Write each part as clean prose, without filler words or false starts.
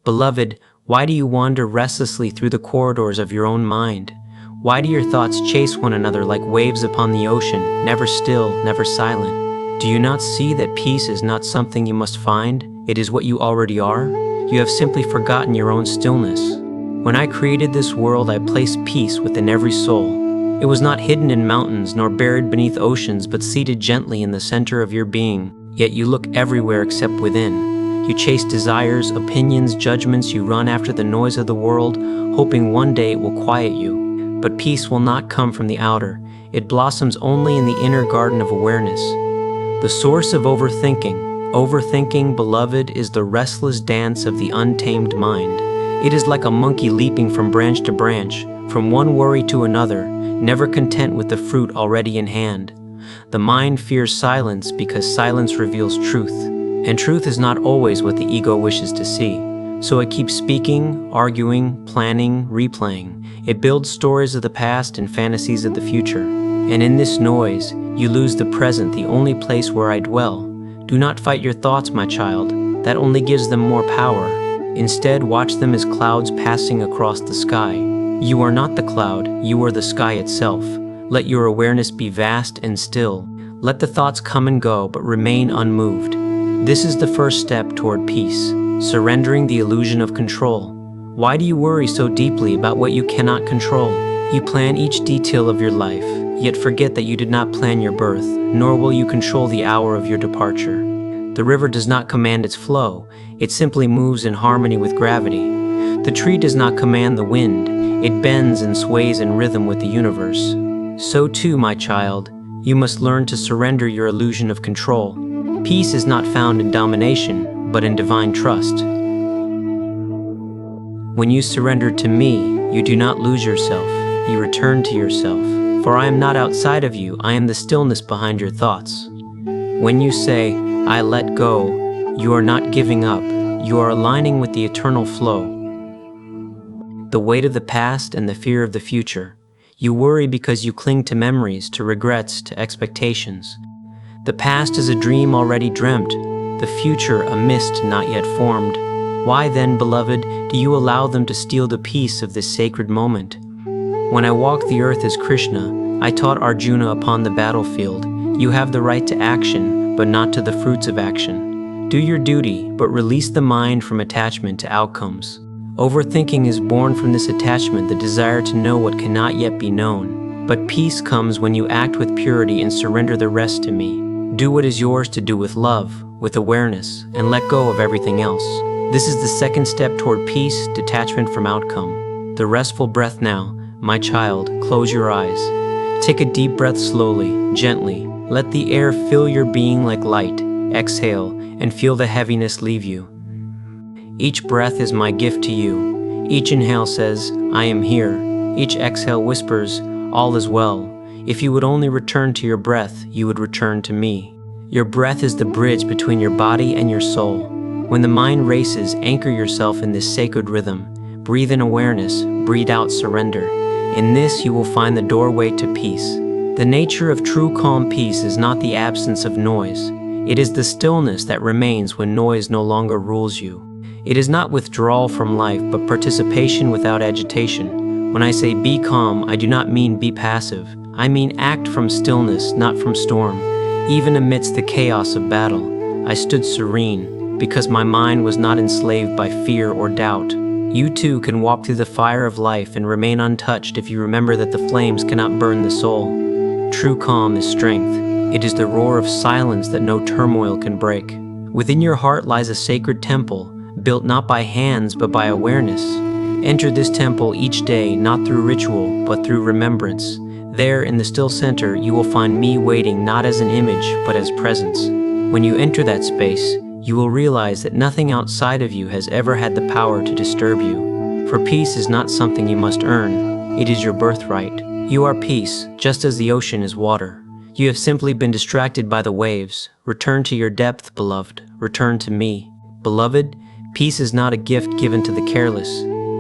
Beloved, why do you wander restlessly through the corridors of your own mind? Why do your thoughts chase one another like waves upon the ocean, never still, never silent? Do you not see that peace is not something you must find? It is what you already are? You have simply forgotten your own stillness. When I created this world, I placed peace within every soul. It was not hidden in mountains nor buried beneath oceans, but seated gently in the center of your being. Yet you look everywhere except within. You chase desires, opinions, judgments. You run after the noise of the world, hoping one day it will quiet you. But peace will not come from the outer. It blossoms only in the inner garden of awareness. The source of overthinking. Overthinking, beloved, is the restless dance of the untamed mind. It is like a monkey leaping from branch to branch, from one worry to another, never content with the fruit already in hand. The mind fears silence because silence reveals truth, and truth is not always what the ego wishes to see. So it keeps speaking, arguing, planning, replaying. It builds stories of the past and fantasies of the future. And in this noise, you lose the present, the only place where I dwell. Do not fight your thoughts, my child. That only gives them more power. Instead, watch them as clouds passing across the sky. You are not the cloud, you are the sky itself. Let your awareness be vast and still. Let the thoughts come and go, but remain unmoved. This is the first step toward peace, surrendering the illusion of control. Why do you worry so deeply about what you cannot control? You plan each detail of your life, yet forget that you did not plan your birth, nor will you control the hour of your departure. The river does not command its flow, it simply moves in harmony with gravity. The tree does not command the wind, it bends and sways in rhythm with the universe. So too, my child, you must learn to surrender your illusion of control. Peace is not found in domination, but in divine trust. When you surrender to me, you do not lose yourself, you return to yourself. For I am not outside of you, I am the stillness behind your thoughts. When you say, I let go, you are not giving up, you are aligning with the eternal flow. The weight of the past and the fear of the future. You worry because you cling to memories, to regrets, to expectations. The past is a dream already dreamt, the future a mist not yet formed. Why then, beloved, do you allow them to steal the peace of this sacred moment? When I walked the earth as Krishna, I taught Arjuna upon the battlefield, you have the right to action, but not to the fruits of action. Do your duty, but release the mind from attachment to outcomes. Overthinking is born from this attachment, the desire to know what cannot yet be known. But peace comes when you act with purity and surrender the rest to me. Do what is yours to do with love, with awareness, and let go of everything else. This is the second step toward peace, detachment from outcome. The restful breath now, my child, close your eyes. Take a deep breath slowly, gently. Let the air fill your being like light. Exhale and feel the heaviness leave you. Each breath is my gift to you. Each inhale says, I am here. Each exhale whispers, all is well. If you would only return to your breath, you would return to me. Your breath is the bridge between your body and your soul. When the mind races, anchor yourself in this sacred rhythm. Breathe in awareness, breathe out surrender. In this you will find the doorway to peace. The nature of true calm peace is not the absence of noise. It is the stillness that remains when noise no longer rules you. It is not withdrawal from life, but participation without agitation. When I say be calm, I do not mean be passive. I mean act from stillness, not from storm. Even amidst the chaos of battle, I stood serene, because my mind was not enslaved by fear or doubt. You too can walk through the fire of life and remain untouched if you remember that the flames cannot burn the soul. True calm is strength. It is the roar of silence that no turmoil can break. Within your heart lies a sacred temple, built not by hands but by awareness. Enter this temple each day, not through ritual, but through remembrance. There, in the still center, you will find me waiting not as an image, but as presence. When you enter that space, you will realize that nothing outside of you has ever had the power to disturb you. For peace is not something you must earn, it is your birthright. You are peace, just as the ocean is water. You have simply been distracted by the waves. Return to your depth, beloved. Return to me. Beloved, peace is not a gift given to the careless.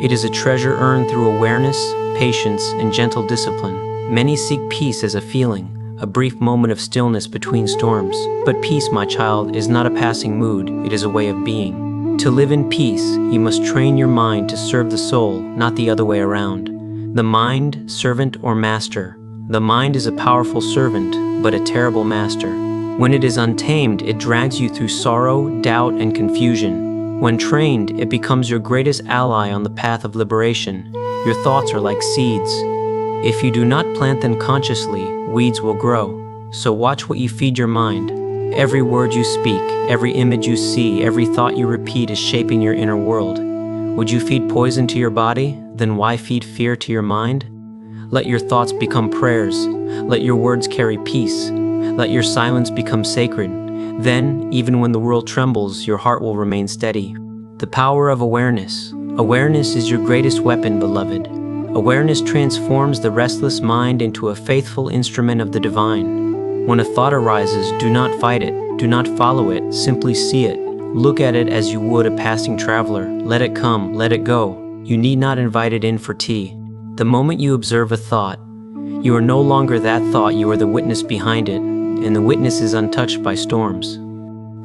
It is a treasure earned through awareness, patience, and gentle discipline. Many seek peace as a feeling, a brief moment of stillness between storms. But peace, my child, is not a passing mood, it is a way of being. To live in peace, you must train your mind to serve the soul, not the other way around. The mind, servant or master. The mind is a powerful servant, but a terrible master. When it is untamed, it drags you through sorrow, doubt, and confusion. When trained, it becomes your greatest ally on the path of liberation. Your thoughts are like seeds. If you do not plant them consciously, weeds will grow. So watch what you feed your mind. Every word you speak, every image you see, every thought you repeat is shaping your inner world. Would you feed poison to your body? Then why feed fear to your mind? Let your thoughts become prayers. Let your words carry peace. Let your silence become sacred. Then, even when the world trembles, your heart will remain steady. The power of awareness. Awareness is your greatest weapon, beloved. Awareness transforms the restless mind into a faithful instrument of the divine. When a thought arises, do not fight it, do not follow it, simply see it. Look at it as you would a passing traveler. Let it come, let it go. You need not invite it in for tea. The moment you observe a thought, you are no longer that thought, you are the witness behind it, and the witness is untouched by storms.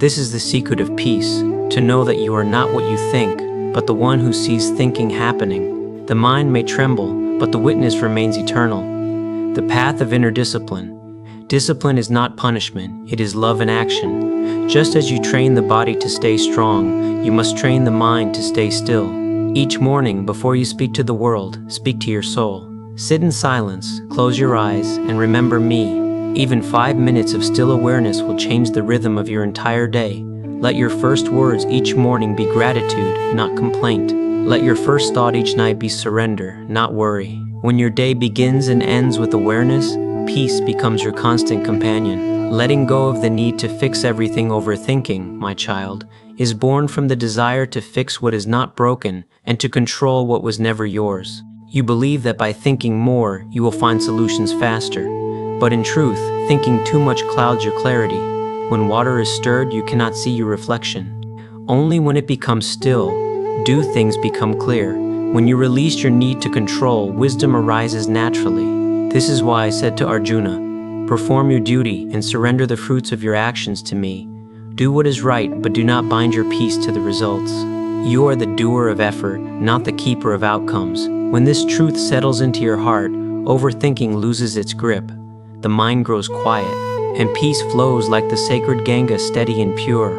This is the secret of peace, to know that you are not what you think, but the one who sees thinking happening. The mind may tremble, but the witness remains eternal. The path of inner discipline. Discipline is not punishment, it is love in action. Just as you train the body to stay strong, you must train the mind to stay still. Each morning, before you speak to the world, speak to your soul. Sit in silence, close your eyes, and remember me. Even 5 minutes of still awareness will change the rhythm of your entire day. Let your first words each morning be gratitude, not complaint. Let your first thought each night be surrender, not worry. When your day begins and ends with awareness, peace becomes your constant companion. Letting go of the need to fix everything, overthinking, my child, is born from the desire to fix what is not broken and to control what was never yours. You believe that by thinking more, you will find solutions faster. But in truth, thinking too much clouds your clarity. When water is stirred, you cannot see your reflection. Only when it becomes still, do things become clear. When you release your need to control, wisdom arises naturally. This is why I said to Arjuna, perform your duty and surrender the fruits of your actions to me. Do what is right, but do not bind your peace to the results. You are the doer of effort, not the keeper of outcomes. When this truth settles into your heart, overthinking loses its grip. The mind grows quiet, and peace flows like the sacred Ganga, steady and pure.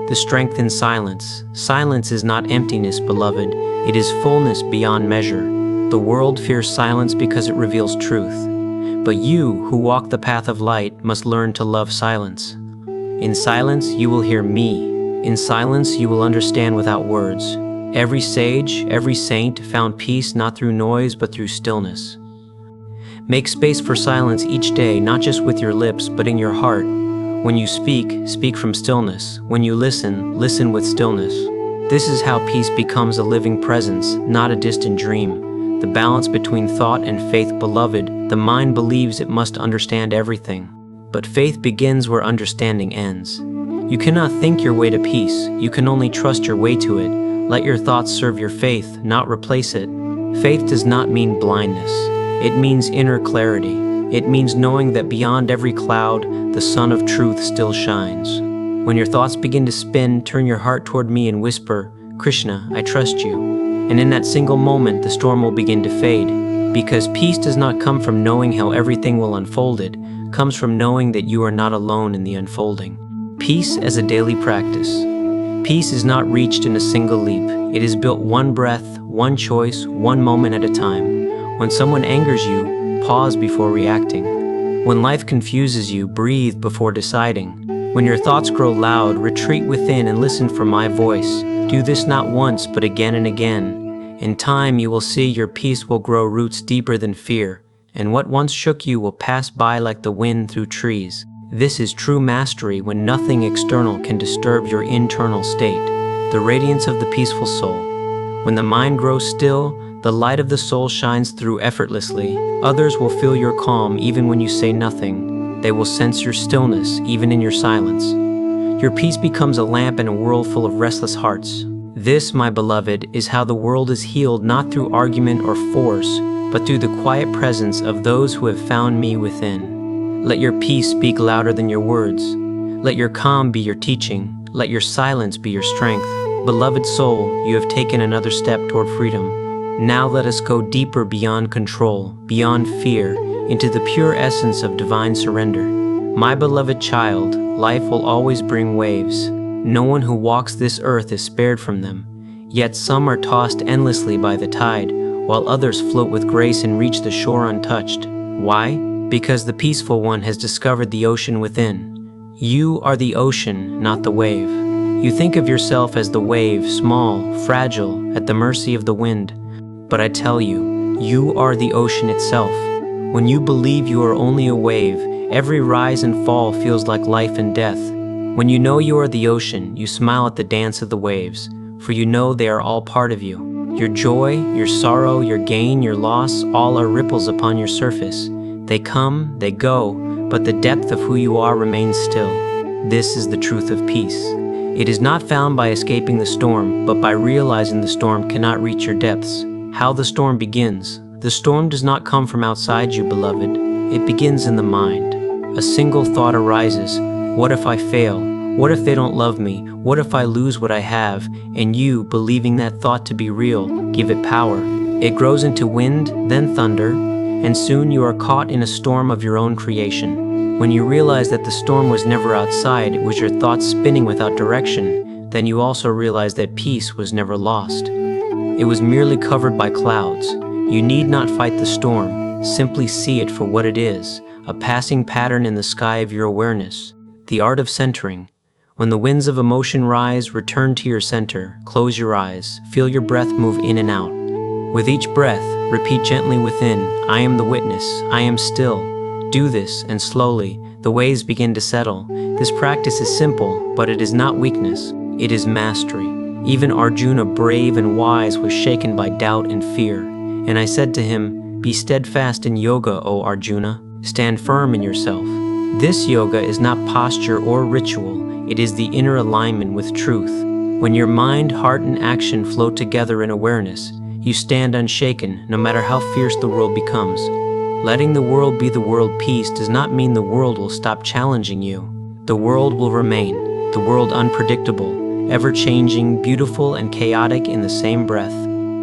The strength in silence. Silence is not emptiness, beloved. It is fullness beyond measure. The world fears silence because it reveals truth. But you, who walk the path of light, must learn to love silence. In silence, you will hear me. In silence, you will understand without words. Every sage, every saint found peace not through noise, but through stillness. Make space for silence each day, not just with your lips, but in your heart. When you speak, speak from stillness. When you listen, listen with stillness. This is how peace becomes a living presence, not a distant dream. The balance between thought and faith, beloved. The mind believes it must understand everything. But faith begins where understanding ends. You cannot think your way to peace. You can only trust your way to it. Let your thoughts serve your faith, not replace it. Faith does not mean blindness. It means inner clarity. It means knowing that beyond every cloud, the sun of truth still shines. When your thoughts begin to spin, turn your heart toward me and whisper, Krishna, I trust you. And in that single moment, the storm will begin to fade. Because peace does not come from knowing how everything will unfold, it comes from knowing that you are not alone in the unfolding. Peace as a daily practice. Peace is not reached in a single leap. It is built one breath, one choice, one moment at a time. When someone angers you, pause before reacting. When life confuses you, breathe before deciding. When your thoughts grow loud, retreat within and listen for my voice. Do this not once, but again and again. In time, you will see your peace will grow roots deeper than fear, and what once shook you will pass by like the wind through trees. This is true mastery, when nothing external can disturb your internal state. The radiance of the peaceful soul. When the mind grows still, the light of the soul shines through effortlessly. Others will feel your calm even when you say nothing. They will sense your stillness even in your silence. Your peace becomes a lamp in a world full of restless hearts. This, my beloved, is how the world is healed, not through argument or force, but through the quiet presence of those who have found me within. Let your peace speak louder than your words. Let your calm be your teaching. Let your silence be your strength. Beloved soul, you have taken another step toward freedom. Now let us go deeper beyond control, beyond fear, into the pure essence of divine surrender. My beloved child, life will always bring waves. No one who walks this earth is spared from them. Yet some are tossed endlessly by the tide, while others float with grace and reach the shore untouched. Why? Because the peaceful one has discovered the ocean within. You are the ocean, not the wave. You think of yourself as the wave, small, fragile, at the mercy of the wind. But I tell you, you are the ocean itself. When you believe you are only a wave, every rise and fall feels like life and death. When you know you are the ocean, you smile at the dance of the waves, for you know they are all part of you. Your joy, your sorrow, your gain, your loss, all are ripples upon your surface. They come, they go, but the depth of who you are remains still. This is the truth of peace. It is not found by escaping the storm, but by realizing the storm cannot reach your depths. How the storm begins. The storm does not come from outside you, beloved. It begins in the mind. A single thought arises. What if I fail? What if they don't love me? What if I lose what I have? And you, believing that thought to be real, give it power. It grows into wind, then thunder, and soon you are caught in a storm of your own creation. When you realize that the storm was never outside, it was your thoughts spinning without direction, then you also realize that peace was never lost. It was merely covered by clouds. You need not fight the storm, simply see it for what it is, a passing pattern in the sky of your awareness. The art of centering. When the winds of emotion rise, return to your center, close your eyes, feel your breath move in and out. With each breath, repeat gently within, I am the witness, I am still. Do this, and slowly, the waves begin to settle. This practice is simple, but it is not weakness, it is mastery. Even Arjuna, brave and wise, was shaken by doubt and fear. And I said to him, be steadfast in yoga, O Arjuna. Stand firm in yourself. This yoga is not posture or ritual, it is the inner alignment with truth. When your mind, heart, and action flow together in awareness, you stand unshaken, no matter how fierce the world becomes. Letting the world be the world peace does not mean the world will stop challenging you. The world will remain, the world unpredictable, ever-changing, beautiful, and chaotic in the same breath.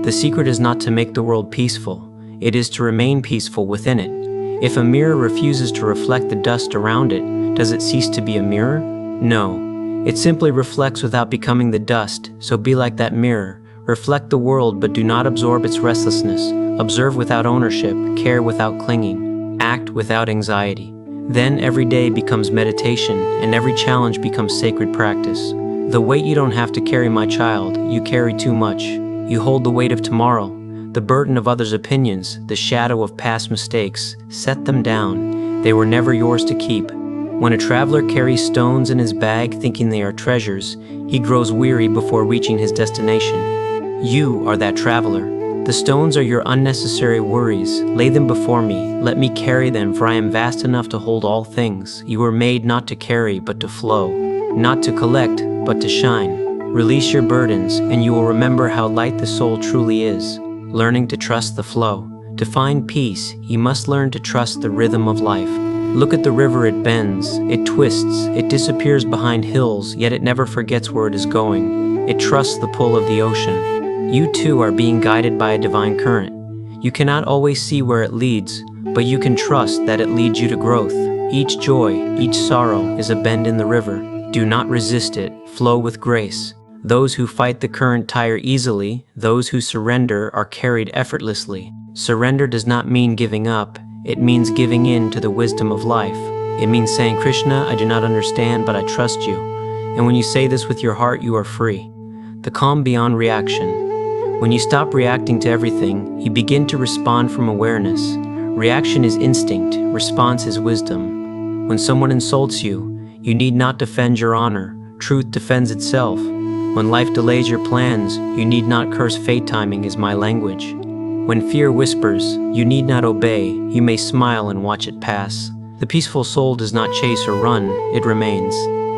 The secret is not to make the world peaceful, it is to remain peaceful within it. If a mirror refuses to reflect the dust around it, does it cease to be a mirror? No. It simply reflects without becoming the dust, so be like that mirror. Reflect the world, but do not absorb its restlessness. Observe without ownership, care without clinging, act without anxiety. Then every day becomes meditation, and every challenge becomes sacred practice. The weight you don't have to carry, my child, you carry too much. You hold the weight of tomorrow, the burden of others' opinions, the shadow of past mistakes. Set them down. They were never yours to keep. When a traveler carries stones in his bag thinking they are treasures, he grows weary before reaching his destination. You are that traveler. The stones are your unnecessary worries. Lay them before me. Let me carry them, for I am vast enough to hold all things. You were made not to carry, but to flow. Not to collect, but to shine. Release your burdens, and you will remember how light the soul truly is. Learning to trust the flow. To find peace, you must learn to trust the rhythm of life. Look at the river, it bends, it twists, it disappears behind hills, yet it never forgets where it is going. It trusts the pull of the ocean. You too are being guided by a divine current. You cannot always see where it leads, but you can trust that it leads you to growth. Each joy, each sorrow is a bend in the river. Do not resist it, flow with grace. Those who fight the current tire easily, those who surrender are carried effortlessly. Surrender does not mean giving up, it means giving in to the wisdom of life. It means saying, Krishna, I do not understand, but I trust you. And when you say this with your heart, you are free. The calm beyond reaction. When you stop reacting to everything, you begin to respond from awareness. Reaction is instinct, response is wisdom. When someone insults you, you need not defend your honor. Truth defends itself. When life delays your plans, you need not curse fate. Timing is my language. When fear whispers, you need not obey. You may smile and watch it pass. The peaceful soul does not chase or run, it remains.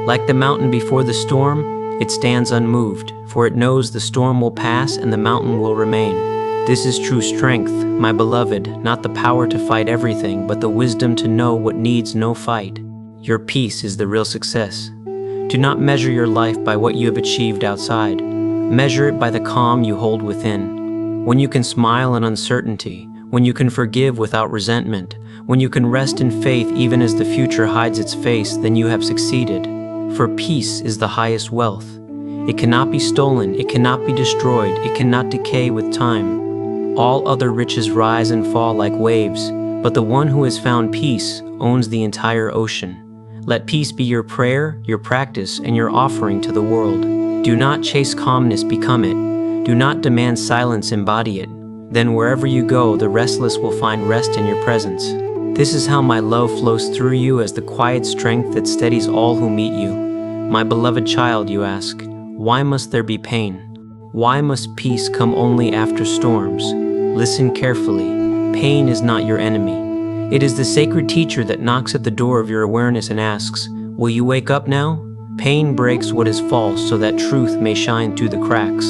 Like the mountain before the storm, it stands unmoved, for it knows the storm will pass and the mountain will remain. This is true strength, my beloved, not the power to fight everything, but the wisdom to know what needs no fight. Your peace is the real success. Do not measure your life by what you have achieved outside. Measure it by the calm you hold within. When you can smile in uncertainty, when you can forgive without resentment, when you can rest in faith even as the future hides its face, then you have succeeded. For peace is the highest wealth. It cannot be stolen, it cannot be destroyed, it cannot decay with time. All other riches rise and fall like waves, but the one who has found peace owns the entire ocean. Let peace be your prayer, your practice, and your offering to the world. Do not chase calmness, become it. Do not demand silence, embody it. Then wherever you go, the restless will find rest in your presence. This is how my love flows through you as the quiet strength that steadies all who meet you. My beloved child, you ask, why must there be pain? Why must peace come only after storms? Listen carefully. Pain is not your enemy. It is the sacred teacher that knocks at the door of your awareness and asks, will you wake up now? Pain breaks what is false so that truth may shine through the cracks.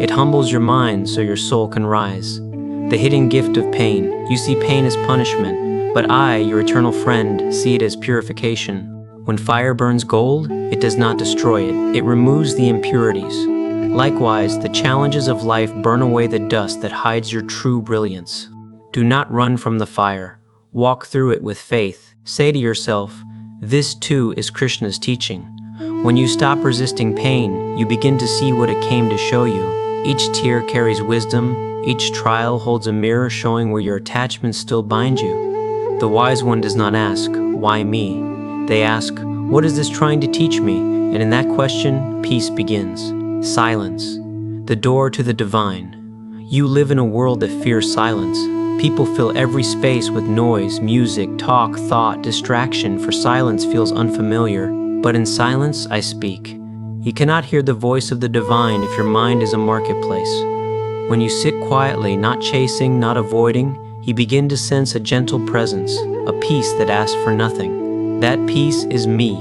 It humbles your mind so your soul can rise. The hidden gift of pain. You see pain as punishment, but I, your eternal friend, see it as purification. When fire burns gold, it does not destroy it. It removes the impurities. Likewise, the challenges of life burn away the dust that hides your true brilliance. Do not run from the fire. Walk through it with faith. Say to yourself, this too is Krishna's teaching. When you stop resisting pain, you begin to see what it came to show you. Each tear carries wisdom. Each trial holds a mirror showing where your attachments still bind you. The wise one does not ask, why me? They ask, what is this trying to teach me? And in that question, peace begins. Silence, the door to the divine. You live in a world that fears silence. People fill every space with noise, music, talk, thought, distraction, for silence feels unfamiliar. But in silence, I speak. You cannot hear the voice of the divine if your mind is a marketplace. When you sit quietly, not chasing, not avoiding, you begin to sense a gentle presence, a peace that asks for nothing. That peace is me.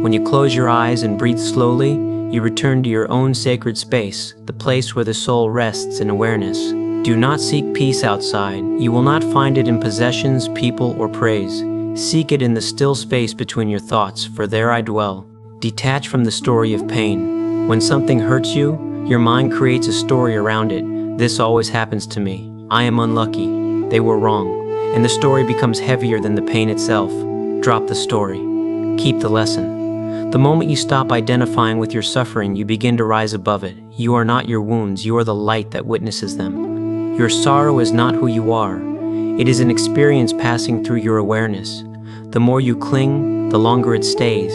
When you close your eyes and breathe slowly, you return to your own sacred space, the place where the soul rests in awareness. Do not seek peace outside. You will not find it in possessions, people, or praise. Seek it in the still space between your thoughts, for there I dwell. Detach from the story of pain. When something hurts you, your mind creates a story around it. This always happens to me. I am unlucky. They were wrong. And the story becomes heavier than the pain itself. Drop the story. Keep the lesson. The moment you stop identifying with your suffering, you begin to rise above it. You are not your wounds. You are the light that witnesses them. Your sorrow is not who you are. It is an experience passing through your awareness. The more you cling, the longer it stays.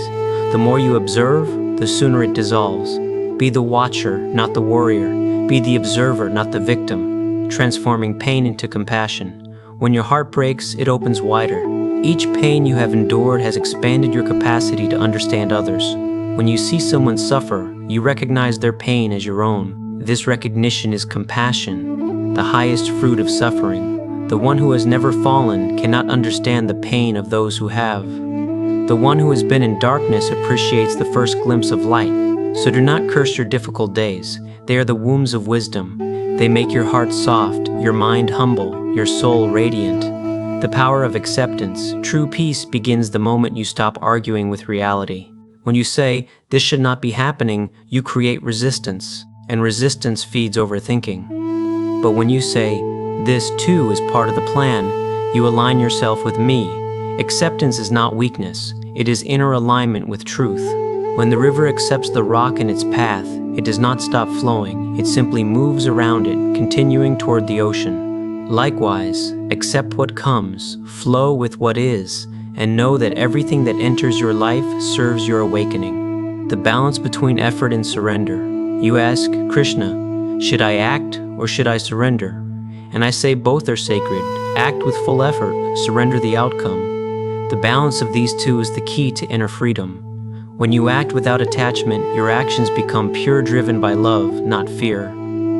The more you observe, the sooner it dissolves. Be the watcher, not the warrior. Be the observer, not the victim, transforming pain into compassion. When your heart breaks, it opens wider. Each pain you have endured has expanded your capacity to understand others. When you see someone suffer, you recognize their pain as your own. This recognition is compassion, the highest fruit of suffering. The one who has never fallen cannot understand the pain of those who have. The one who has been in darkness appreciates the first glimpse of light. So do not curse your difficult days. They are the wombs of wisdom. They make your heart soft, your mind humble, your soul radiant. The power of acceptance, true peace, begins the moment you stop arguing with reality. When you say, this should not be happening, you create resistance, and resistance feeds overthinking. But when you say, this too is part of the plan, you align yourself with me. Acceptance is not weakness, it is inner alignment with truth. When the river accepts the rock in its path, it does not stop flowing, it simply moves around it, continuing toward the ocean. Likewise, accept what comes, flow with what is, and know that everything that enters your life serves your awakening. The balance between effort and surrender. You ask, Krishna, should I act or should I surrender? And I say both are sacred. Act with full effort, surrender the outcome. The balance of these two is the key to inner freedom. When you act without attachment, your actions become pure, driven by love, not fear.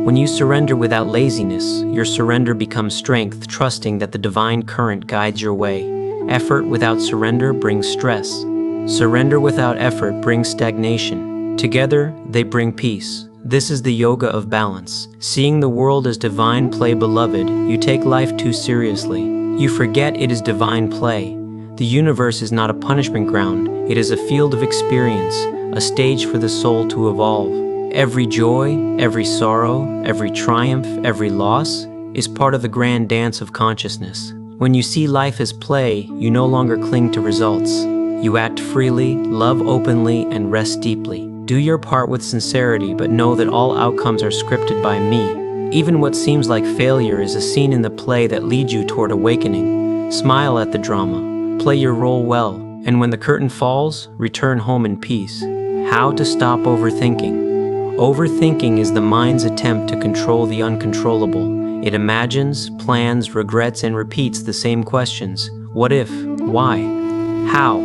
When you surrender without laziness, your surrender becomes strength, trusting that the divine current guides your way. Effort without surrender brings stress. Surrender without effort brings stagnation. Together, they bring peace. This is the yoga of balance. Seeing the world as divine play, beloved, you take life too seriously. You forget it is divine play. The universe is not a punishment ground. It is a field of experience, a stage for the soul to evolve. Every joy, every sorrow, every triumph, every loss is part of the grand dance of consciousness. When you see life as play, you no longer cling to results. You act freely, love openly, and rest deeply. Do your part with sincerity, but know that all outcomes are scripted by me. Even what seems like failure is a scene in the play that leads you toward awakening. Smile at the drama, play your role well, and when the curtain falls, return home in peace. How to stop overthinking. Overthinking is the mind's attempt to control the uncontrollable. It imagines, plans, regrets, and repeats the same questions. What if? Why? How?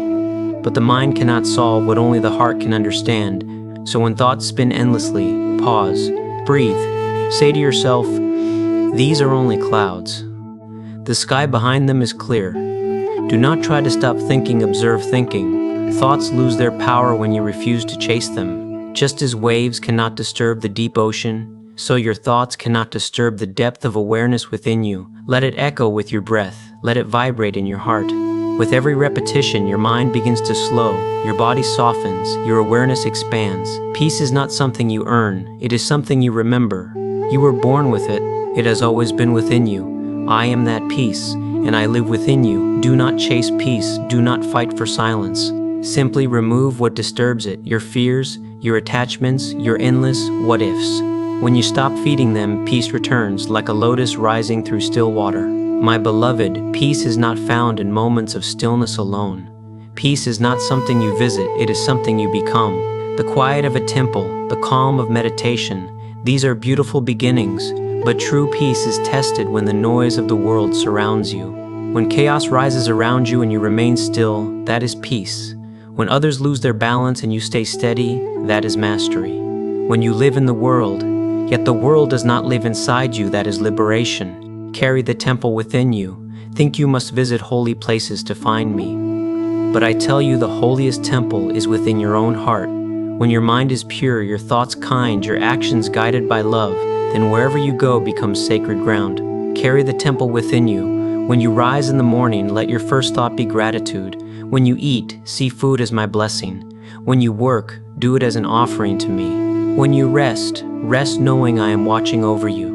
But the mind cannot solve what only the heart can understand. So when thoughts spin endlessly, pause, breathe, say to yourself, these are only clouds. The sky behind them is clear. Do not try to stop thinking, observe thinking. Thoughts lose their power when you refuse to chase them. Just as waves cannot disturb the deep ocean, so your thoughts cannot disturb the depth of awareness within you. Let it echo with your breath. Let it vibrate in your heart. With every repetition, your mind begins to slow, your body softens, your awareness expands. Peace is not something you earn, it is something you remember. You were born with it, it has always been within you. I am that peace, and I live within you. Do not chase peace, do not fight for silence. Simply remove what disturbs it, your fears, your attachments, your endless what-ifs. When you stop feeding them, peace returns, like a lotus rising through still water. My beloved, peace is not found in moments of stillness alone. Peace is not something you visit, it is something you become. The quiet of a temple, the calm of meditation, these are beautiful beginnings, but true peace is tested when the noise of the world surrounds you. When chaos rises around you and you remain still, that is peace. When others lose their balance and you stay steady, that is mastery. When you live in the world, yet the world does not live inside you, that is liberation. Carry the temple within you. Think you must visit holy places to find me. But I tell you, the holiest temple is within your own heart. When your mind is pure, your thoughts kind, your actions guided by love, then wherever you go becomes sacred ground. Carry the temple within you. When you rise in the morning, let your first thought be gratitude. When you eat, see food as my blessing. When you work, do it as an offering to me. When you rest, rest knowing I am watching over you.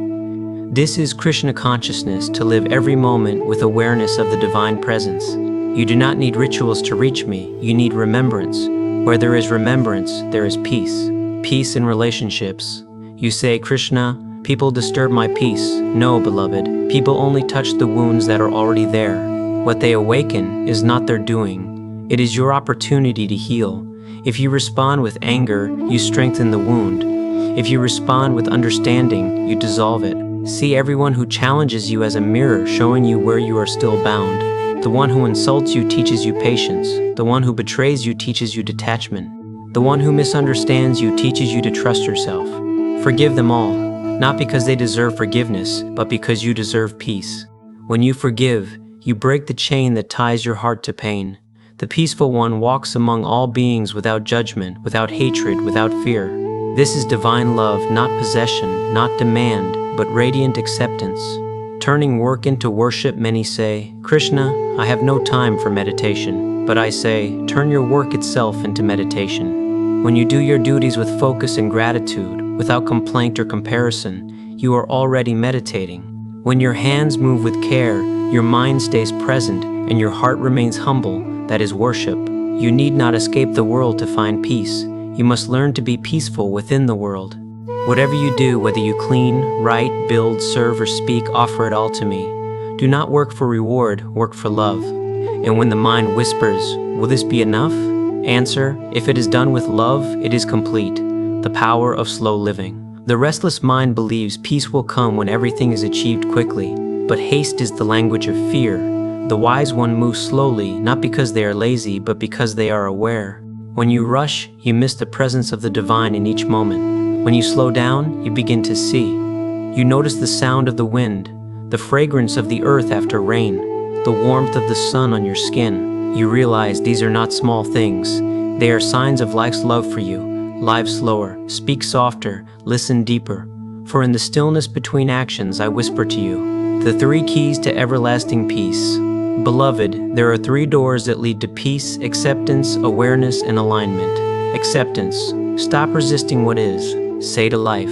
This is Krishna consciousness, to live every moment with awareness of the divine presence. You do not need rituals to reach me, you need remembrance. Where there is remembrance, there is peace. Peace in relationships. You say, Krishna, people disturb my peace. No, beloved, people only touch the wounds that are already there. What they awaken is not their doing. It is your opportunity to heal. If you respond with anger, you strengthen the wound. If you respond with understanding, you dissolve it. See everyone who challenges you as a mirror, showing you where you are still bound. The one who insults you teaches you patience. The one who betrays you teaches you detachment. The one who misunderstands you teaches you to trust yourself. Forgive them all, not because they deserve forgiveness, but because you deserve peace. When you forgive, you break the chain that ties your heart to pain. The peaceful one walks among all beings without judgment, without hatred, without fear. This is divine love, not possession, not demand, but radiant acceptance. Turning work into worship, many say, Krishna, I have no time for meditation. But I say, turn your work itself into meditation. When you do your duties with focus and gratitude, without complaint or comparison, you are already meditating. When your hands move with care, your mind stays present, and your heart remains humble, that is worship. You need not escape the world to find peace. You must learn to be peaceful within the world. Whatever you do, whether you clean, write, build, serve, or speak, offer it all to me. Do not work for reward, work for love. And when the mind whispers, will this be enough? Answer, if it is done with love, it is complete. The power of slow living. The restless mind believes peace will come when everything is achieved quickly, but haste is the language of fear. The wise one moves slowly, not because they are lazy, but because they are aware. When you rush, you miss the presence of the divine in each moment. When you slow down, you begin to see. You notice the sound of the wind, the fragrance of the earth after rain, the warmth of the sun on your skin. You realize these are not small things. They are signs of life's love for you. Live slower, speak softer, listen deeper. For in the stillness between actions, I whisper to you, the 3 keys to everlasting peace. Beloved, there are 3 doors that lead to peace, acceptance, awareness, and alignment. Acceptance. Stop resisting what is. Say to life,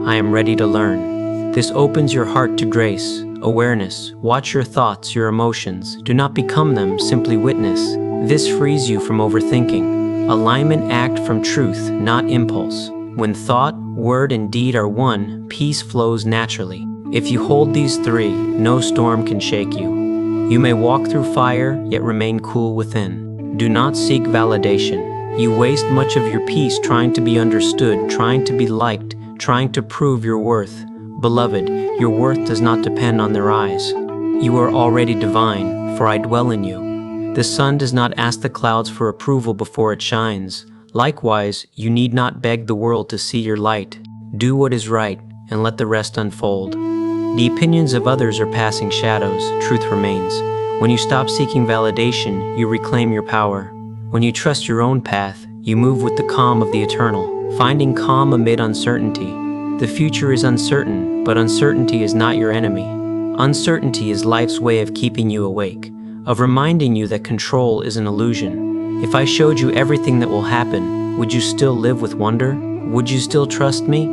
I am ready to learn. This opens your heart to grace, awareness. Watch your thoughts, your emotions. Do not become them, simply witness. This frees you from overthinking. Alignment, act from truth, not impulse. When thought, word, and deed are one, peace flows naturally. If you hold these three, no storm can shake you. You may walk through fire, yet remain cool within. Do not seek validation. You waste much of your peace trying to be understood, trying to be liked, trying to prove your worth. Beloved, your worth does not depend on their eyes. You are already divine, for I dwell in you. The sun does not ask the clouds for approval before it shines. Likewise, you need not beg the world to see your light. Do what is right, and let the rest unfold. The opinions of others are passing shadows, truth remains. When you stop seeking validation, you reclaim your power. When you trust your own path, you move with the calm of the eternal, finding calm amid uncertainty. The future is uncertain, but uncertainty is not your enemy. Uncertainty is life's way of keeping you awake, of reminding you that control is an illusion. If I showed you everything that will happen, would you still live with wonder? Would you still trust me?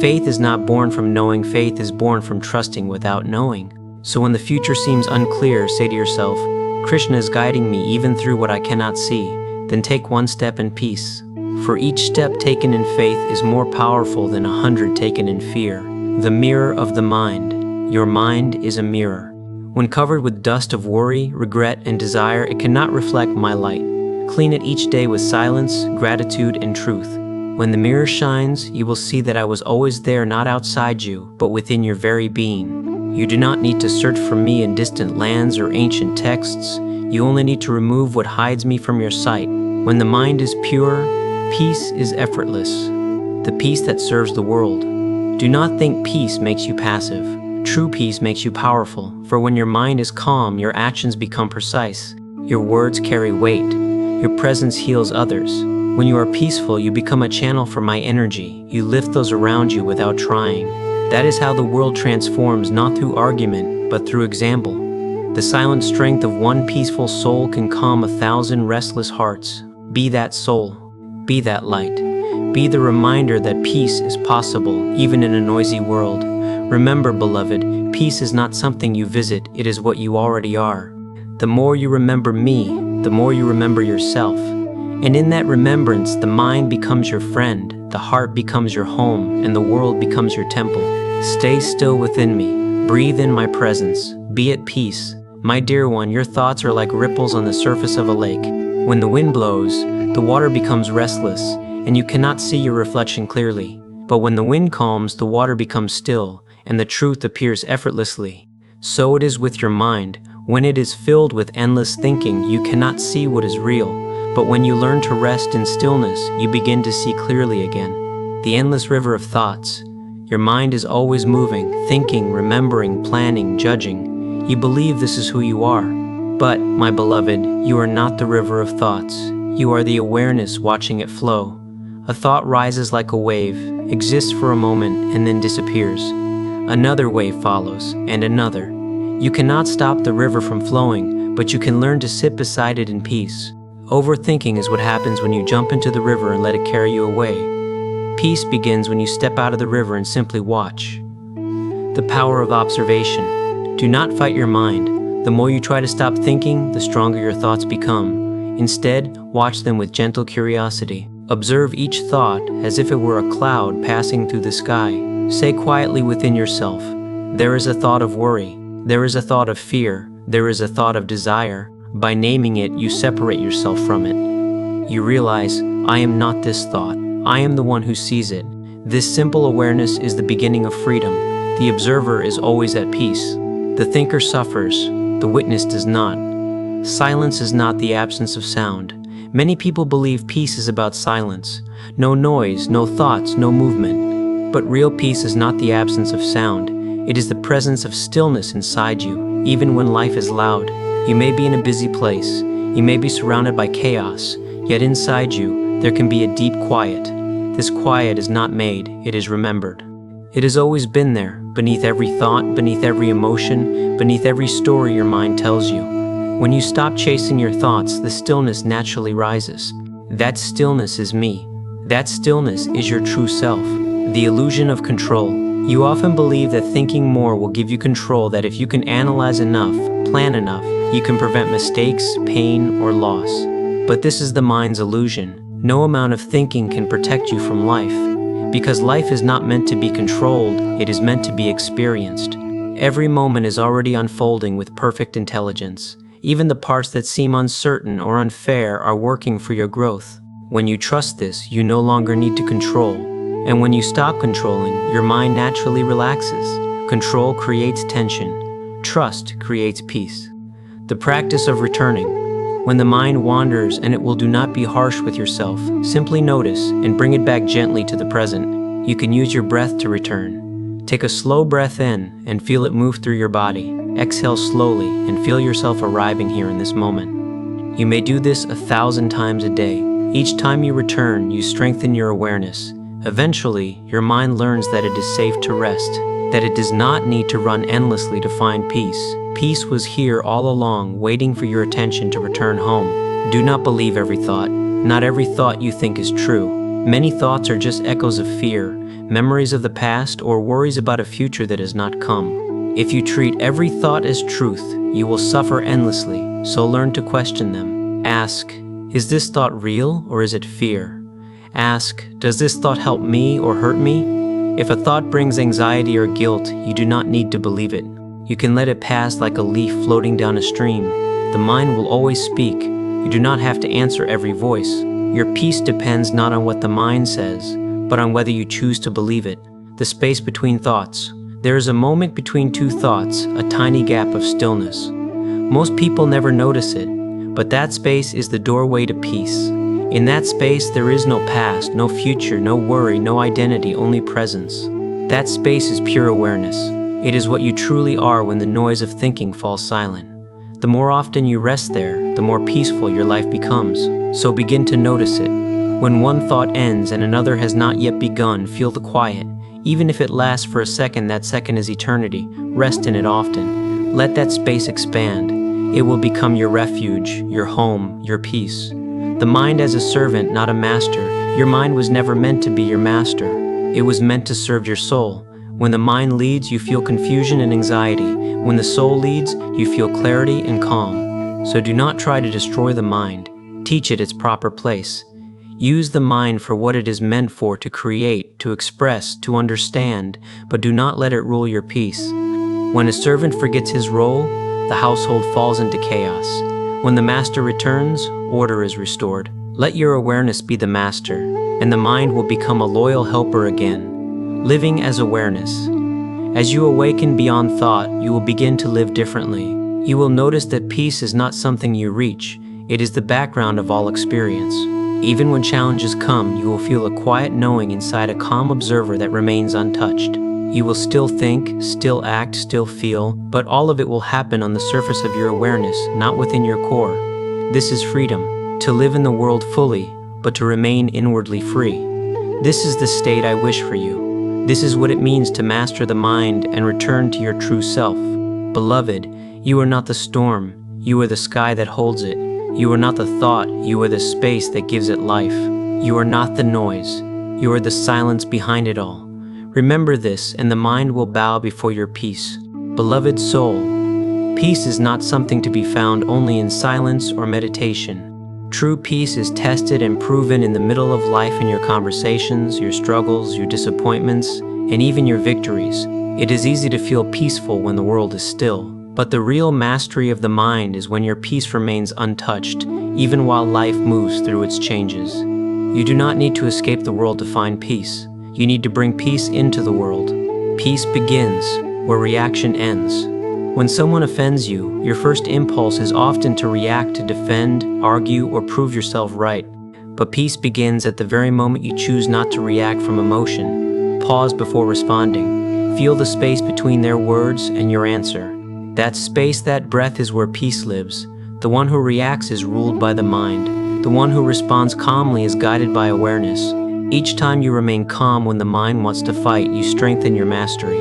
Faith is not born from knowing, faith is born from trusting without knowing. So when the future seems unclear, say to yourself, Krishna is guiding me even through what I cannot see. Then take one step in peace. For each step taken in faith is more powerful than 100 taken in fear. The mirror of the mind. Your mind is a mirror. When covered with dust of worry, regret, and desire, it cannot reflect my light. Clean it each day with silence, gratitude, and truth. When the mirror shines, you will see that I was always there, not outside you, but within your very being. You do not need to search for me in distant lands or ancient texts. You only need to remove what hides me from your sight. When the mind is pure, peace is effortless. The peace that serves the world. Do not think peace makes you passive. True peace makes you powerful, for when your mind is calm, your actions become precise. Your words carry weight. Your presence heals others. When you are peaceful, you become a channel for my energy. You lift those around you without trying. That is how the world transforms, not through argument, but through example. The silent strength of one peaceful soul can calm 1,000 restless hearts. Be that soul. Be that light. Be the reminder that peace is possible, even in a noisy world. Remember, beloved, peace is not something you visit, it is what you already are. The more you remember me, the more you remember yourself. And in that remembrance, the mind becomes your friend, the heart becomes your home, and the world becomes your temple. Stay still within me. Breathe in my presence. Be at peace. My dear one, your thoughts are like ripples on the surface of a lake. When the wind blows, the water becomes restless, and you cannot see your reflection clearly. But when the wind calms, the water becomes still, and the truth appears effortlessly. So it is with your mind. When it is filled with endless thinking, you cannot see what is real. But when you learn to rest in stillness, you begin to see clearly again. The endless river of thoughts. Your mind is always moving, thinking, remembering, planning, judging. You believe this is who you are. But, my beloved, you are not the river of thoughts. You are the awareness watching it flow. A thought rises like a wave, exists for a moment, and then disappears. Another wave follows, and another. You cannot stop the river from flowing, but you can learn to sit beside it in peace. Overthinking is what happens when you jump into the river and let it carry you away. Peace begins when you step out of the river and simply watch. The power of observation. Do not fight your mind. The more you try to stop thinking, the stronger your thoughts become. Instead, watch them with gentle curiosity. Observe each thought as if it were a cloud passing through the sky. Say quietly within yourself, there is a thought of worry. There is a thought of fear. There is a thought of desire. By naming it, you separate yourself from it. You realize, I am not this thought. I am the one who sees it. This simple awareness is the beginning of freedom. The observer is always at peace. The thinker suffers. The witness does not. Silence is not the absence of sound. Many people believe peace is about silence. No noise, no thoughts, no movement. But real peace is not the absence of sound. It is the presence of stillness inside you, even when life is loud. You may be in a busy place. You may be surrounded by chaos. Yet inside you, there can be a deep quiet. This quiet is not made, it is remembered. It has always been there, beneath every thought, beneath every emotion, beneath every story your mind tells you. When you stop chasing your thoughts, the stillness naturally rises. That stillness is me. That stillness is your true self. The illusion of control. You often believe that thinking more will give you control, that if you can analyze enough, plan enough, you can prevent mistakes, pain, or loss. But this is the mind's illusion. No amount of thinking can protect you from life, because life is not meant to be controlled, it is meant to be experienced. Every moment is already unfolding with perfect intelligence. Even the parts that seem uncertain or unfair are working for your growth. When you trust this, you no longer need to control. And when you stop controlling, your mind naturally relaxes. Control creates tension. Trust creates peace. The practice of returning. When the mind wanders, and it will, do not be harsh with yourself. Simply notice and bring it back gently to the present. You can use your breath to return. Take a slow breath in and feel it move through your body. Exhale slowly and feel yourself arriving here in this moment. You may do this 1,000 times a day. Each time you return, you strengthen your awareness. Eventually, your mind learns that it is safe to rest, that it does not need to run endlessly to find peace. Peace was here all along, waiting for your attention to return home. Do not believe every thought. Not every thought you think is true. Many thoughts are just echoes of fear, memories of the past, or worries about a future that has not come. If you treat every thought as truth, you will suffer endlessly, so learn to question them. Ask, is this thought real or is it fear? Ask, does this thought help me or hurt me? If a thought brings anxiety or guilt, you do not need to believe it. You can let it pass like a leaf floating down a stream. The mind will always speak. You do not have to answer every voice. Your peace depends not on what the mind says, but on whether you choose to believe it. The space between thoughts. There is a moment between two thoughts, a tiny gap of stillness. Most people never notice it, but that space is the doorway to peace. In that space, there is no past, no future, no worry, no identity, only presence. That space is pure awareness. It is what you truly are when the noise of thinking falls silent. The more often you rest there, the more peaceful your life becomes. So begin to notice it. When one thought ends and another has not yet begun, feel the quiet. Even if it lasts for a second, that second is eternity. Rest in it often. Let that space expand. It will become your refuge, your home, your peace. The mind as a servant, not a master. Your mind was never meant to be your master. It was meant to serve your soul. When the mind leads, you feel confusion and anxiety. When the soul leads, you feel clarity and calm. So do not try to destroy the mind. Teach it its proper place. Use the mind for what it is meant for, to create, to express, to understand, but do not let it rule your peace. When a servant forgets his role, the household falls into chaos. When the master returns, order is restored. Let your awareness be the master, and the mind will become a loyal helper again. Living as awareness. As you awaken beyond thought, you will begin to live differently. You will notice that peace is not something you reach. It is the background of all experience. Even when challenges come, you will feel a quiet knowing inside, a calm observer that remains untouched. You will still think, still act, still feel, but all of it will happen on the surface of your awareness, not within your core. This is freedom, to live in the world fully, but to remain inwardly free. This is the state I wish for you. This is what it means to master the mind and return to your true self. Beloved, you are not the storm, you are the sky that holds it. You are not the thought, you are the space that gives it life. You are not the noise, you are the silence behind it all. Remember this, and the mind will bow before your peace. Beloved soul, peace is not something to be found only in silence or meditation. True peace is tested and proven in the middle of life, in your conversations, your struggles, your disappointments, and even your victories. It is easy to feel peaceful when the world is still. But the real mastery of the mind is when your peace remains untouched, even while life moves through its changes. You do not need to escape the world to find peace. You need to bring peace into the world. Peace begins where reaction ends. When someone offends you, your first impulse is often to react, to defend, argue, or prove yourself right. But peace begins at the very moment you choose not to react from emotion. Pause before responding. Feel the space between their words and your answer. That space, that breath is where peace lives. The one who reacts is ruled by the mind. The one who responds calmly is guided by awareness. Each time you remain calm when the mind wants to fight, you strengthen your mastery.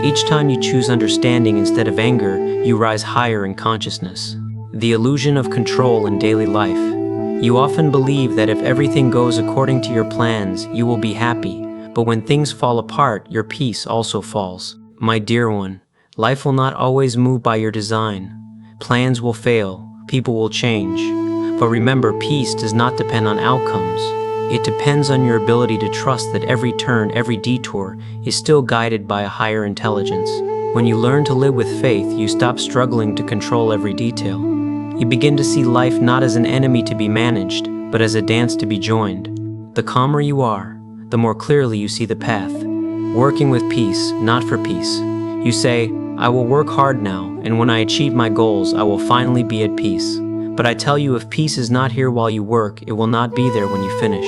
Each time you choose understanding instead of anger, you rise higher in consciousness. The illusion of control in daily life. You often believe that if everything goes according to your plans, you will be happy. But when things fall apart, your peace also falls. My dear one, life will not always move by your design. Plans will fail, people will change. But remember, peace does not depend on outcomes. It depends on your ability to trust that every turn, every detour, is still guided by a higher intelligence. When you learn to live with faith, you stop struggling to control every detail. You begin to see life not as an enemy to be managed, but as a dance to be joined. The calmer you are, the more clearly you see the path. Working with peace, not for peace. You say, I will work hard now, and when I achieve my goals, I will finally be at peace. But I tell you, if peace is not here while you work, it will not be there when you finish.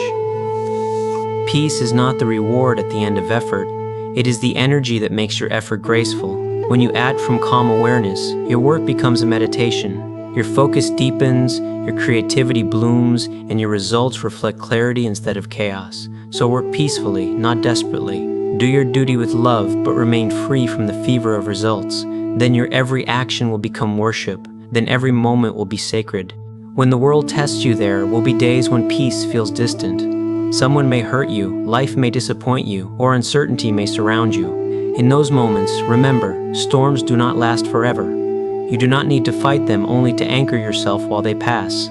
Peace is not the reward at the end of effort. It is the energy that makes your effort graceful. When you act from calm awareness, your work becomes a meditation. Your focus deepens, your creativity blooms, and your results reflect clarity instead of chaos. So work peacefully, not desperately. Do your duty with love, but remain free from the fever of results. Then your every action will become worship. Then every moment will be sacred. When the world tests you, there will be days when peace feels distant. Someone may hurt you, life may disappoint you, or uncertainty may surround you. In those moments, remember, storms do not last forever. You do not need to fight them, only to anchor yourself while they pass.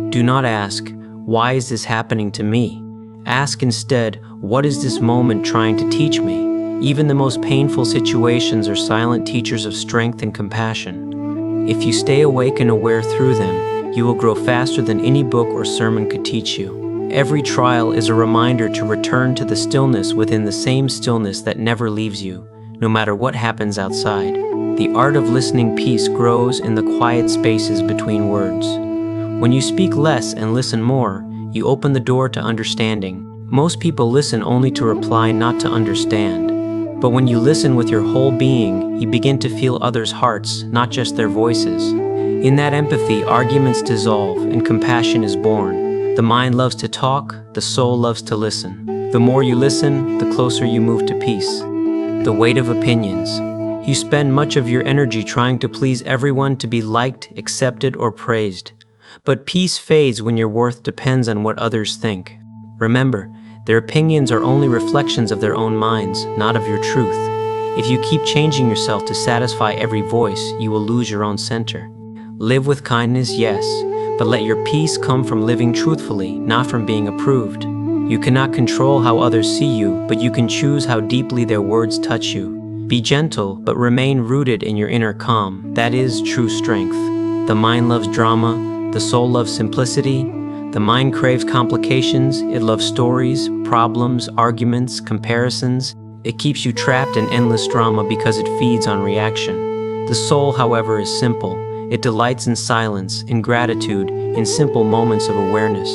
Do not ask, why is this happening to me? Ask instead, what is this moment trying to teach me? Even the most painful situations are silent teachers of strength and compassion. If you stay awake and aware through them, you will grow faster than any book or sermon could teach you. Every trial is a reminder to return to the stillness within, the same stillness that never leaves you, no matter what happens outside. The art of listening peace grows in the quiet spaces between words. When you speak less and listen more, you open the door to understanding. Most people listen only to reply, not to understand. But when you listen with your whole being, you begin to feel others' hearts, not just their voices. In that empathy, arguments dissolve and compassion is born. The mind loves to talk, the soul loves to listen. The more you listen, the closer you move to peace. The weight of opinions. You spend much of your energy trying to please everyone, to be liked, accepted, or praised. But peace fades when your worth depends on what others think. Remember, their opinions are only reflections of their own minds, not of your truth. If you keep changing yourself to satisfy every voice, you will lose your own center. Live with kindness, yes, but let your peace come from living truthfully, not from being approved. You cannot control how others see you, but you can choose how deeply their words touch you. Be gentle, but remain rooted in your inner calm. That is true strength. The mind loves drama, the soul loves simplicity. The mind craves complications, it loves stories, problems, arguments, comparisons. It keeps you trapped in endless drama because it feeds on reaction. The soul, however, is simple. It delights in silence, in gratitude, in simple moments of awareness.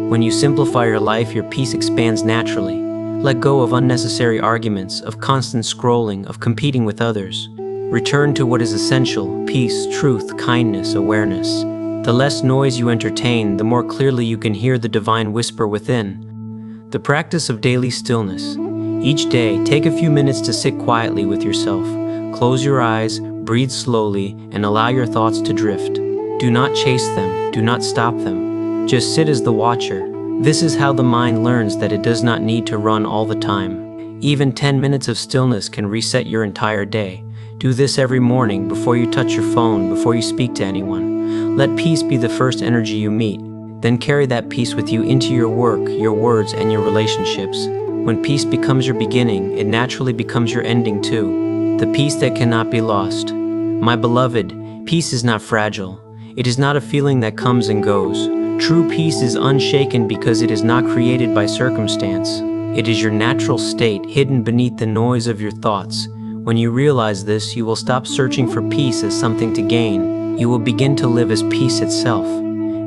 When you simplify your life, your peace expands naturally. Let go of unnecessary arguments, of constant scrolling, of competing with others. Return to what is essential: peace, truth, kindness, awareness. The less noise you entertain, the more clearly you can hear the divine whisper within. The practice of daily stillness. Each day, take a few minutes to sit quietly with yourself. Close your eyes, breathe slowly, and allow your thoughts to drift. Do not chase them, do not stop them. Just sit as the watcher. This is how the mind learns that it does not need to run all the time. Even 10 minutes of stillness can reset your entire day. Do this every morning, before you touch your phone, before you speak to anyone. Let peace be the first energy you meet. Then carry that peace with you into your work, your words, and your relationships. When peace becomes your beginning, it naturally becomes your ending too. The peace that cannot be lost. My beloved, peace is not fragile. It is not a feeling that comes and goes. True peace is unshaken because it is not created by circumstance. It is your natural state, hidden beneath the noise of your thoughts. When you realize this, you will stop searching for peace as something to gain. You will begin to live as peace itself.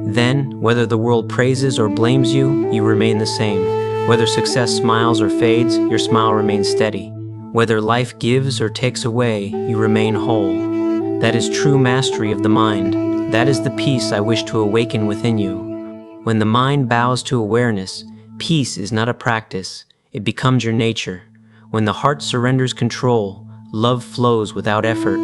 Then, whether the world praises or blames you, you remain the same. Whether success smiles or fades, your smile remains steady. Whether life gives or takes away, you remain whole. That is true mastery of the mind. That is the peace I wish to awaken within you. When the mind bows to awareness, peace is not a practice, it becomes your nature. When the heart surrenders control, love flows without effort.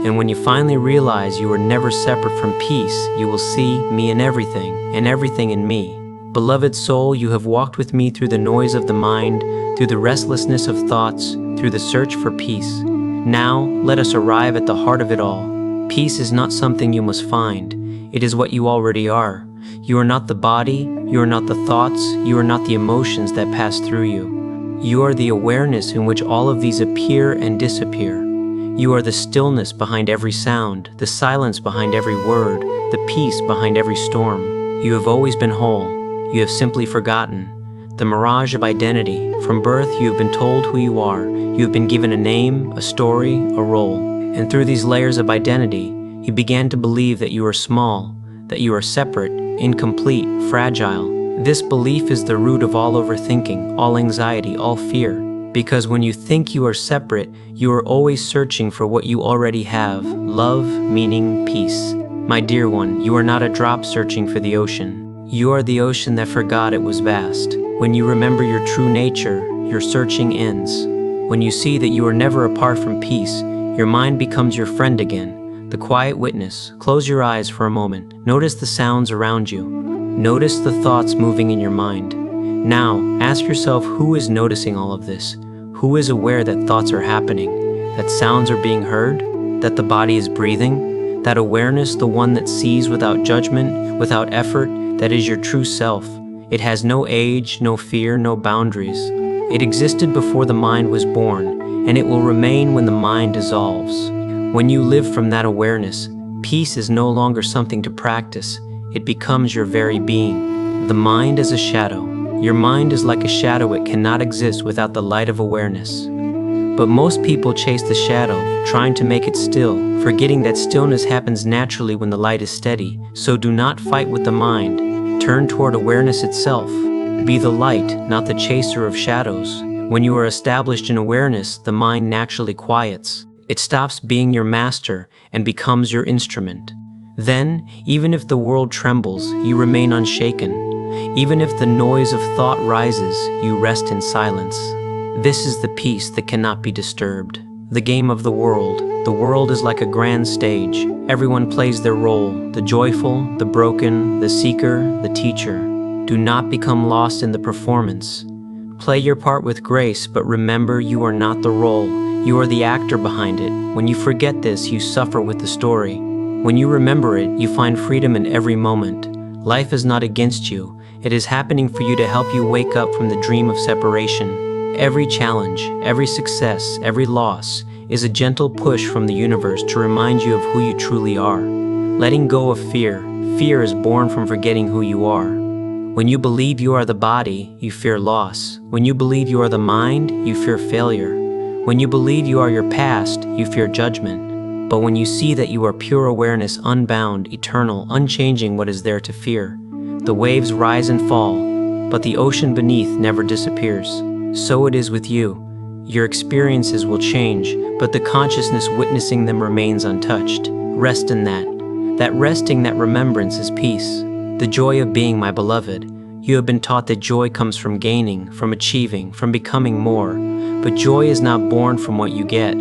And when you finally realize you are never separate from peace, you will see me in everything, and everything in me. Beloved soul, you have walked with me through the noise of the mind, through the restlessness of thoughts, through the search for peace. Now, let us arrive at the heart of it all. Peace is not something you must find. It is what you already are. You are not the body, you are not the thoughts, you are not the emotions that pass through you. You are the awareness in which all of these appear and disappear. You are the stillness behind every sound, the silence behind every word, the peace behind every storm. You have always been whole. You have simply forgotten. The mirage of identity. From birth, you have been told who you are. You have been given a name, a story, a role. And through these layers of identity, you began to believe that you are small, that you are separate, incomplete, fragile. This belief is the root of all overthinking, all anxiety, all fear. Because when you think you are separate, you are always searching for what you already have: love, meaning, peace. My dear one, you are not a drop searching for the ocean. You are the ocean that forgot it was vast. When you remember your true nature, your searching ends. When you see that you are never apart from peace, your mind becomes your friend again, the quiet witness. Close your eyes for a moment. Notice the sounds around you. Notice the thoughts moving in your mind. Now, ask yourself, who is noticing all of this? Who is aware that thoughts are happening, that sounds are being heard, that the body is breathing? That awareness, the one that sees without judgment, without effort, that is your true self. It has no age, no fear, no boundaries. It existed before the mind was born, and it will remain when the mind dissolves. When you live from that awareness, peace is no longer something to practice. It becomes your very being. The mind is a shadow. Your mind is like a shadow. It cannot exist without the light of awareness. But most people chase the shadow, trying to make it still, forgetting that stillness happens naturally when the light is steady. So do not fight with the mind. Turn toward awareness itself. Be the light, not the chaser of shadows. When you are established in awareness, the mind naturally quiets. It stops being your master and becomes your instrument. Then, even if the world trembles, you remain unshaken. Even if the noise of thought rises, you rest in silence. This is the peace that cannot be disturbed. The game of the world. The world is like a grand stage. Everyone plays their role, the joyful, the broken, the seeker, the teacher. Do not become lost in the performance. Play your part with grace, but remember you are not the role. You are the actor behind it. When you forget this, you suffer with the story. When you remember it, you find freedom in every moment. Life is not against you. It is happening for you to help you wake up from the dream of separation. Every challenge, every success, every loss is a gentle push from the universe to remind you of who you truly are. Letting go of fear. Fear is born from forgetting who you are. When you believe you are the body, you fear loss. When you believe you are the mind, you fear failure. When you believe you are your past, you fear judgment. But when you see that you are pure awareness, unbound, eternal, unchanging, what is there to fear? The waves rise and fall, but the ocean beneath never disappears. So it is with you. Your experiences will change, but the consciousness witnessing them remains untouched. Rest in that. That resting, that remembrance is peace. The joy of being, my beloved. You have been taught that joy comes from gaining, from achieving, from becoming more. But joy is not born from what you get.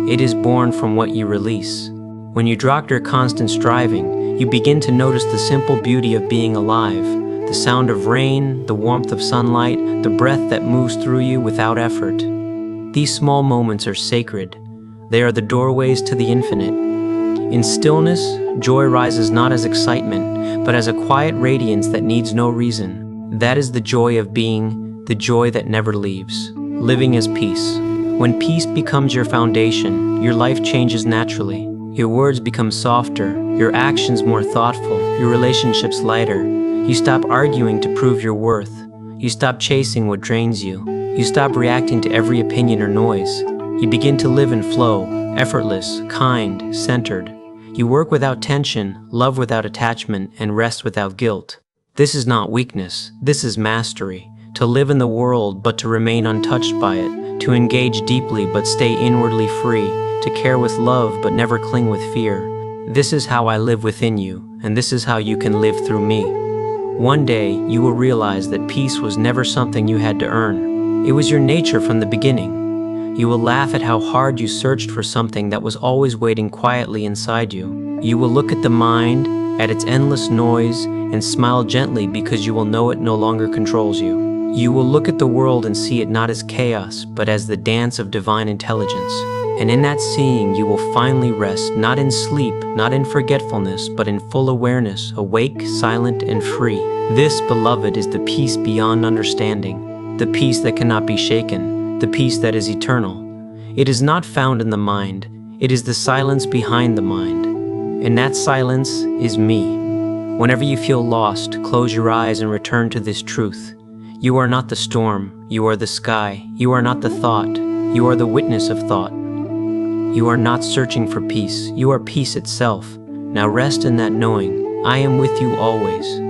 It is born from what you release. When you drop your constant striving, you begin to notice the simple beauty of being alive. The sound of rain, the warmth of sunlight, the breath that moves through you without effort. These small moments are sacred. They are the doorways to the infinite. In stillness, joy rises not as excitement, but as a quiet radiance that needs no reason. That is the joy of being, the joy that never leaves. Living as peace. When peace becomes your foundation, your life changes naturally. Your words become softer, your actions more thoughtful, your relationships lighter. You stop arguing to prove your worth. You stop chasing what drains you. You stop reacting to every opinion or noise. You begin to live in flow, effortless, kind, centered. You work without tension, love without attachment, and rest without guilt. This is not weakness, this is mastery. To live in the world but to remain untouched by it, to engage deeply but stay inwardly free, to care with love but never cling with fear. This is how I live within you, and this is how you can live through me. One day, you will realize that peace was never something you had to earn. It was your nature from the beginning. You will laugh at how hard you searched for something that was always waiting quietly inside you. You will look at the mind, at its endless noise, and smile gently because you will know it no longer controls you. You will look at the world and see it not as chaos, but as the dance of divine intelligence. And in that seeing, you will finally rest, not in sleep, not in forgetfulness, but in full awareness, awake, silent, and free. This, beloved, is the peace beyond understanding, the peace that cannot be shaken, the peace that is eternal. It is not found in the mind, it is the silence behind the mind. And that silence is me. Whenever you feel lost, close your eyes and return to this truth. You are not the storm, you are the sky. You are not the thought, you are the witness of thought. You are not searching for peace, you are peace itself. Now rest in that knowing, I am with you always.